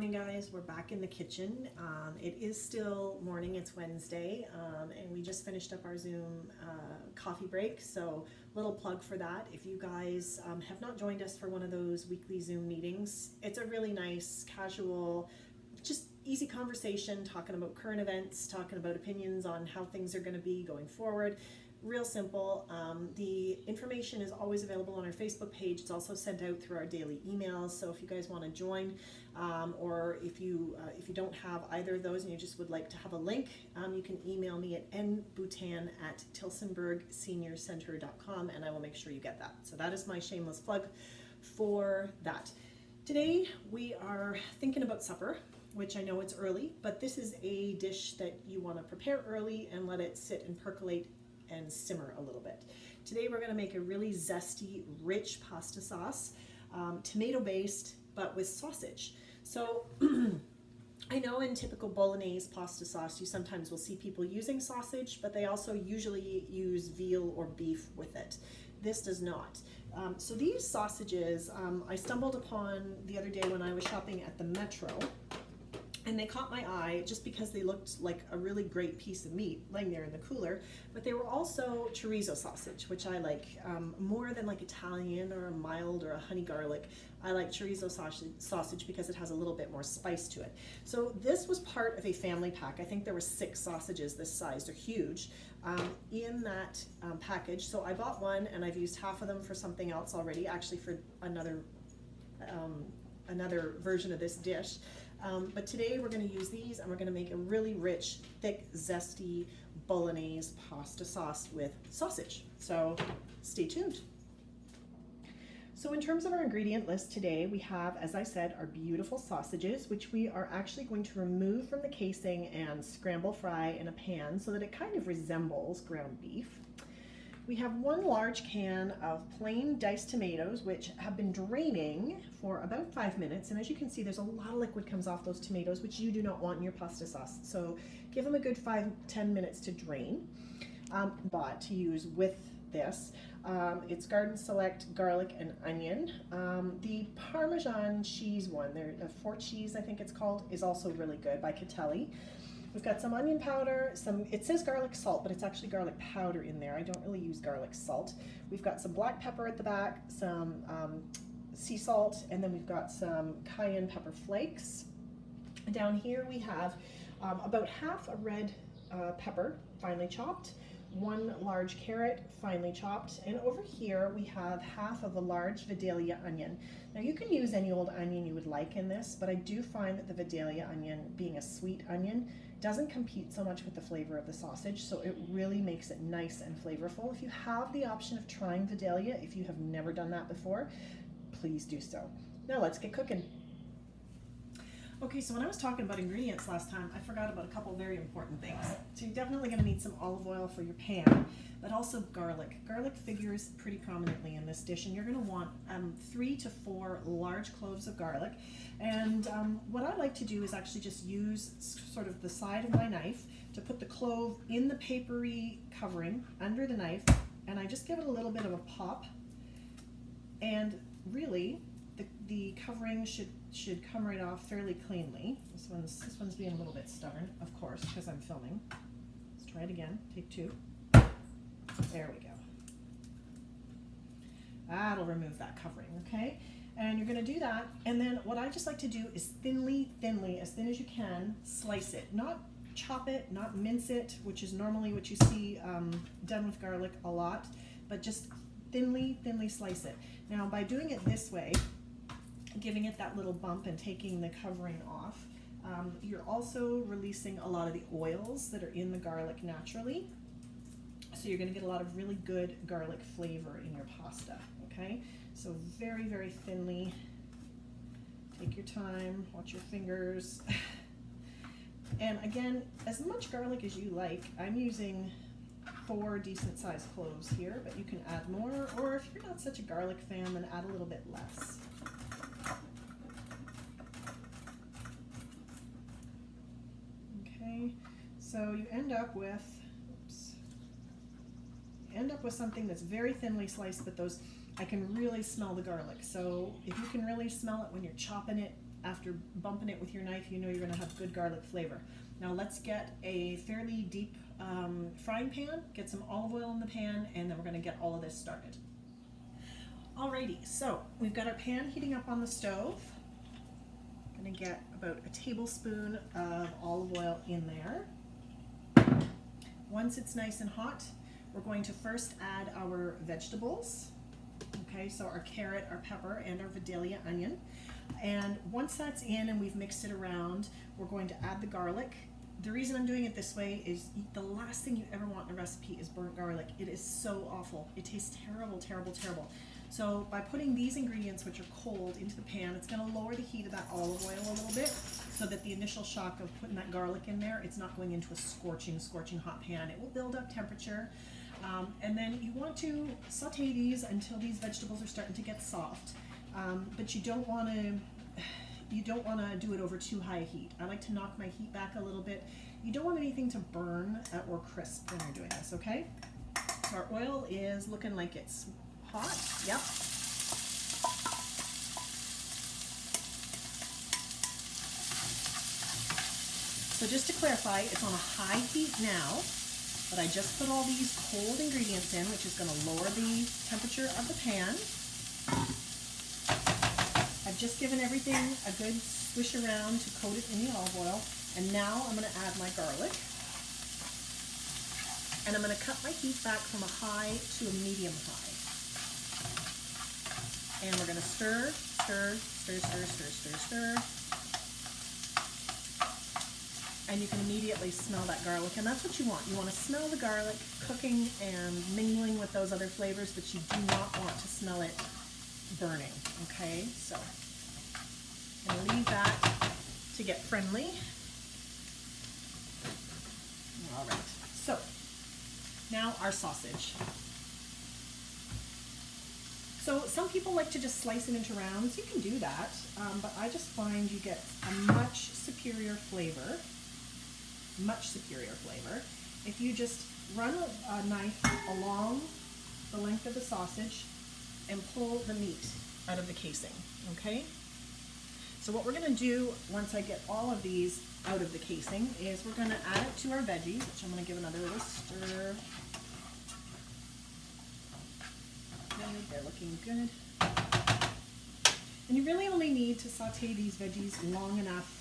morning, guys. We're back in the kitchen. It is still morning, it's Wednesday, and we just finished up our Zoom coffee break, so little plug for that. If you guys have not joined us for one of those weekly Zoom meetings, it's a really nice, casual, just easy conversation, talking about current events, talking about opinions on how things are going to be going forward. Real simple. The information is always available on our Facebook page. It's also sent out through our daily emails. So if you guys want to join, or if you don't have either of those and you just would like to have a link, you can email me at nboutan@tilsonburgseniorcenter.com and I will make sure you get that. So that is my shameless plug for that. Today we are thinking about supper, which I know it's early, but this is a dish that you want to prepare early and let it sit and percolate and simmer a little bit. Today we're going to make a really zesty, rich pasta sauce, tomato based, but with sausage. So I know in typical bolognese pasta sauce you sometimes will see people using sausage, but they also usually use veal or beef with it. This does not. So these sausages I stumbled upon the other day when I was shopping at the Metro, and they caught my eye just because they looked like a really great piece of meat laying there in the cooler, but they were also chorizo sausage, which I like more than like Italian or a mild or a honey garlic. I like chorizo sausage because it has a little bit more spice to it. So this was part of a family pack. I think there were 6 sausages this size. They're huge in that package. So I bought one and I've used half of them for something else already, actually for another version of this dish. But today we're going to use these and we're going to make a really rich, thick, zesty bolognese pasta sauce with sausage. So stay tuned. So in terms of our ingredient list today, we have, as I said, our beautiful sausages, which we are actually going to remove from the casing and scramble fry in a pan so that it kind of resembles ground beef. We have 1 large can of plain diced tomatoes, which have been draining for about 5 minutes. And as you can see, there's a lot of liquid comes off those tomatoes, which you do not want in your pasta sauce. So give them a good 5-10 minutes to drain. But to use with this, it's Garden Select garlic and onion. The Parmesan cheese one, the Fort cheese I think it's called, is also really good by Catelli. We've got some onion powder, it says garlic salt, but it's actually garlic powder in there. I don't really use garlic salt. We've got some black pepper at the back, some sea salt, and then we've got some cayenne pepper flakes. Down here we have about half a red pepper, finely chopped, 1 large carrot, finely chopped, and over here we have half of a large Vidalia onion. Now you can use any old onion you would like in this, but I do find that the Vidalia onion, being a sweet onion, doesn't compete so much with the flavor of the sausage, so it really makes it nice and flavorful. If you have the option of trying Vidalia, if you have never done that before, please do so. Now let's get cooking. Okay, so when I was talking about ingredients last time, I forgot about a couple very important things. So you're definitely going to need some olive oil for your pan, but also garlic. Garlic figures pretty prominently in this dish, and you're going to want 3 to 4 large cloves of garlic. And what I like to do is actually just use sort of the side of my knife to put the clove in the papery covering under the knife, and I just give it a little bit of a pop, and really the covering should come right off fairly cleanly. This one's being a little bit stubborn, of course, because I'm filming. Let's try it again. Take 2. There we go. That'll remove that covering, okay? And you're going to do that, and then what I just like to do is thinly, as thin as you can, slice it. Not chop it, not mince it, which is normally what you see done with garlic a lot, but just thinly slice it. Now by doing it this way, giving it that little bump and taking the covering off, you're also releasing a lot of the oils that are in the garlic naturally. So you're going to get a lot of really good garlic flavor in your pasta, okay? So very, very thinly. Take your time, watch your fingers. And again, as much garlic as you like. I'm using 4 decent sized cloves here, but you can add more, or if you're not such a garlic fan, then add a little bit less. Okay, so you end up with something that's very thinly sliced, but I can really smell the garlic. So if you can really smell it when you're chopping it, after bumping it with your knife, you know you're gonna have good garlic flavor. Now let's get a fairly deep frying pan, get some olive oil in the pan, and then we're gonna get all of this started. Alrighty, so we've got our pan heating up on the stove. I'm gonna get about a tablespoon of olive oil in there. Once it's nice and hot, we're going to first add our vegetables. Okay, so our carrot, our pepper, and our Vidalia onion. And once that's in and we've mixed it around, we're going to add the garlic. The reason I'm doing it this way is the last thing you ever want in a recipe is burnt garlic. It is so awful. It tastes terrible, terrible, terrible. So by putting these ingredients, which are cold, into the pan, it's going to lower the heat of that olive oil a little bit so that the initial shock of putting that garlic in there, it's not going into a scorching, scorching hot pan. It will build up temperature. And then you want to saute these until these vegetables are starting to get soft. But you don't want to do it over too high heat. I like to knock my heat back a little bit. You don't want anything to burn or crisp when you're doing this, okay? So our oil is looking like it's hot. Yep. So just to clarify, it's on a high heat now, but I just put all these cold ingredients in, which is going to lower the temperature of the pan. I've just given everything a good swish around to coat it in the olive oil, and now I'm going to add my garlic. And I'm going to cut my heat back from a high to a medium high. And we're going to stir, stir, stir, stir, stir, stir, stir. And you can immediately smell that garlic, and that's what you want. You want to smell the garlic cooking and mingling with those other flavors, but you do not want to smell it burning, okay? So I'm going to leave that to get friendly. All right, so now our sausage. So some people like to just slice it into rounds. You can do that, but I just find you get a much superior flavor if you just run a knife along the length of the sausage and pull the meat out of the casing, okay? So what we're going to do once I get all of these out of the casing is we're going to add it to our veggies, which I'm going to give another little stir. Good, they're looking good. And you really only need to saute these veggies long enough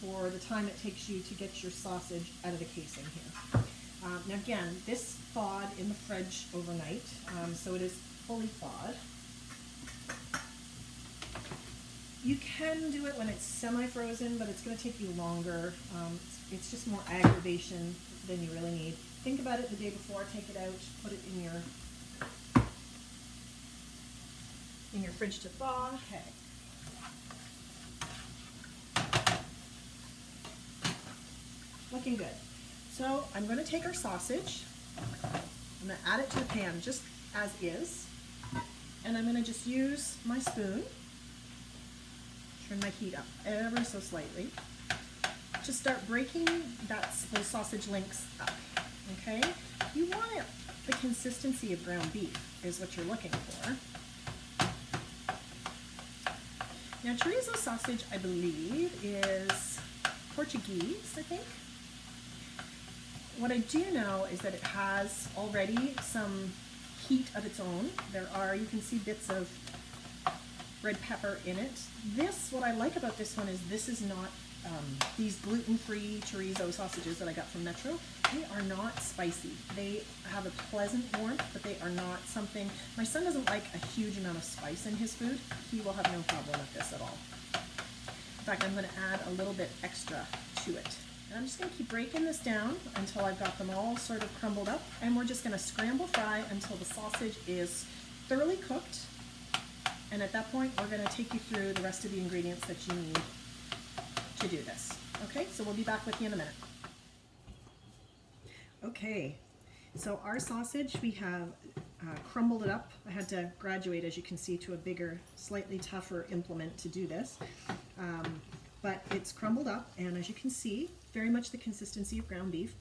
for the time it takes you to get your sausage out of the casing here. Now again, this thawed in the fridge overnight, so it is fully thawed. You can do it when it's semi-frozen, but it's going to take you longer. It's just more aggravation than you really need. Think about it the day before, take it out, put it in your fridge to thaw. Okay. Looking good. So I'm going to take our sausage, I'm going to add it to the pan just as is, and I'm going to just use my spoon, turn my heat up ever so slightly, to start breaking those sausage links up, okay? You want it, the consistency of ground beef is what you're looking for. Now chorizo sausage, I believe, is Portuguese, I think. What I do know is that it has already some heat of its own. You can see bits of red pepper in it. What I like about this one is this is not, these gluten-free chorizo sausages that I got from Metro, they are not spicy. They have a pleasant warmth, but they are not something, my son doesn't like a huge amount of spice in his food. He will have no problem with this at all. In fact, I'm going to add a little bit extra to it. And I'm just going to keep breaking this down until I've got them all sort of crumbled up, and we're just going to scramble fry until the sausage is thoroughly cooked. And at that point, we're going to take you through the rest of the ingredients that you need to do this. Okay, so we'll be back with you in a minute. Okay, so our sausage, we have crumbled it up. I had to graduate, as you can see, to a bigger, slightly tougher implement to do this. But it's crumbled up, and as you can see, very much the consistency of ground beef.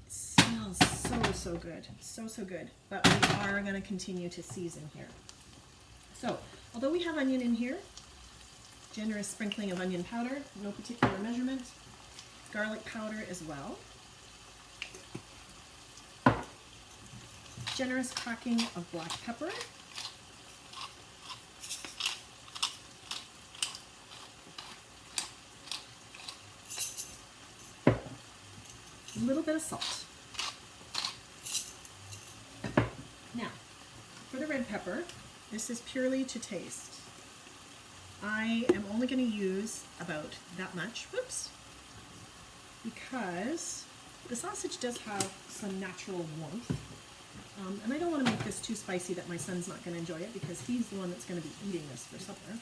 It smells so good, so good. But we are going to continue to season here. So, although we have onion in here, Generous sprinkling of onion powder, no particular measurement. Garlic powder as well. Generous cracking of black pepper. A little bit of salt. Now, for the red pepper, this is purely to taste. I am only going to use about that much, whoops, because the sausage does have some natural warmth. And I don't want to make this too spicy that my son's not going to enjoy it, because he's the one that's going to be eating this for supper.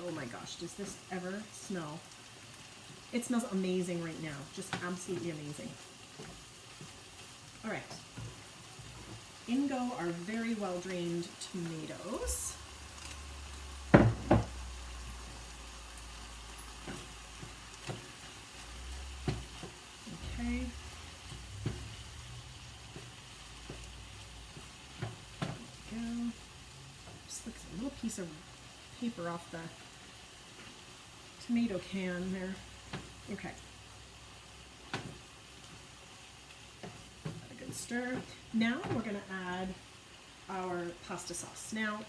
Oh my gosh, does this ever smell? It smells amazing right now, just absolutely amazing. All right, in go our very well drained tomatoes. Okay. There we go. Just looks a little piece of paper off the tomato can there. Okay. A good stir. Now we're going to add our pasta sauce. Now,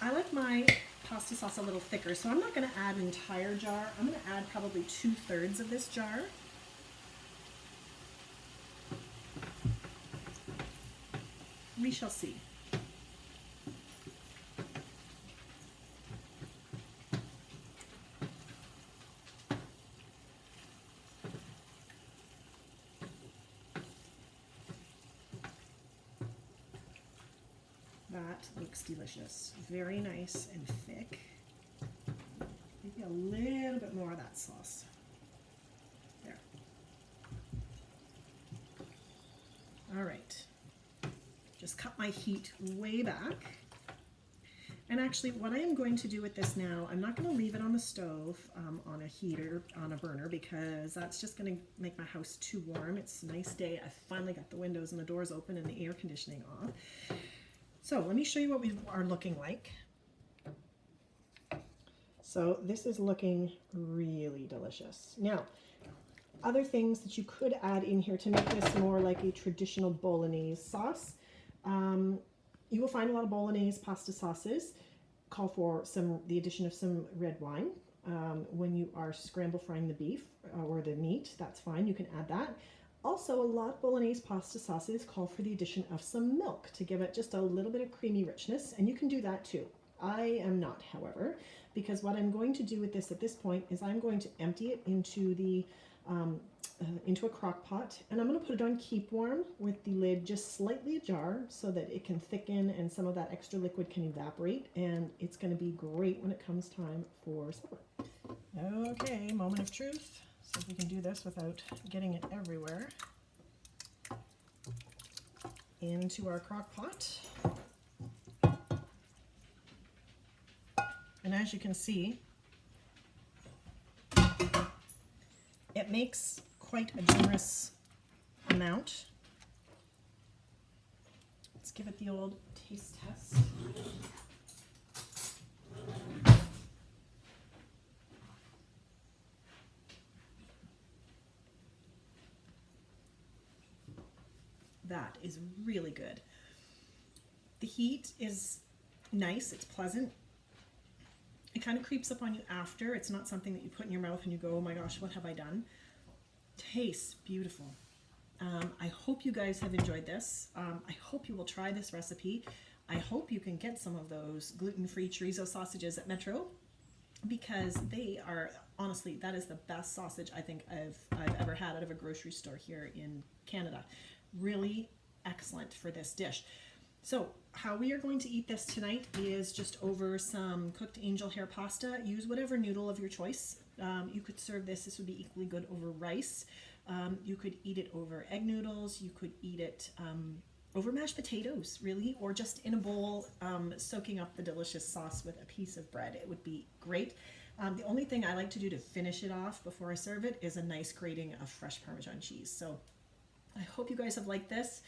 I like my pasta sauce a little thicker, so I'm not going to add an entire jar. I'm going to add probably 2/3 of this jar. We shall see. That looks delicious. Very nice and thick. Maybe a little bit more of that sauce. There. All right. Just cut my heat way back. And actually, what I am going to do with this now, I'm not going to leave it on the stove on a heater, on a burner, because that's just going to make my house too warm. It's a nice day. I finally got the windows and the doors open and the air conditioning off. So let me show you what we are looking like. So this is looking really delicious. Now, other things that you could add in here to make this more like a traditional bolognese sauce. You will find a lot of bolognese pasta sauces call for the addition of some red wine. When you are scramble frying the beef or the meat, that's fine. You can add that. Also, a lot of bolognese pasta sauces call for the addition of some milk to give it just a little bit of creamy richness, and you can do that too. I am not, however, because what I'm going to do with this at this point is I'm going to empty it into the into a crock pot, and I'm going to put it on keep warm with the lid just slightly ajar so that it can thicken and some of that extra liquid can evaporate, and it's going to be great when it comes time for supper. Okay, moment of truth. See if we can do this without getting it everywhere. Into our crock pot. And as you can see, it makes quite a generous amount. Let's give it the old taste test. That is really good. The heat is nice, it's pleasant. It kind of creeps up on you after. It's not something that you put in your mouth and you go, oh my gosh, what have I done? Tastes beautiful. I hope you guys have enjoyed this. I hope you will try this recipe. I hope you can get some of those gluten-free chorizo sausages at Metro, because they are, honestly, that is the best sausage I think I've ever had out of a grocery store here in Canada. Really excellent for this dish. So how we are going to eat this tonight is just over some cooked angel hair pasta. Use whatever noodle of your choice. You could serve this would be equally good over rice. You could eat it over egg noodles. You could eat it over mashed potatoes, really, or just in a bowl, soaking up the delicious sauce with a piece of bread. It would be great. The only thing I like to do to finish it off before I serve it is a nice grating of fresh Parmesan cheese. So I hope you guys have liked this.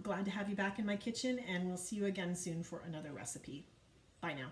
Glad to have you back in my kitchen, and we'll see you again soon for another recipe. Bye now.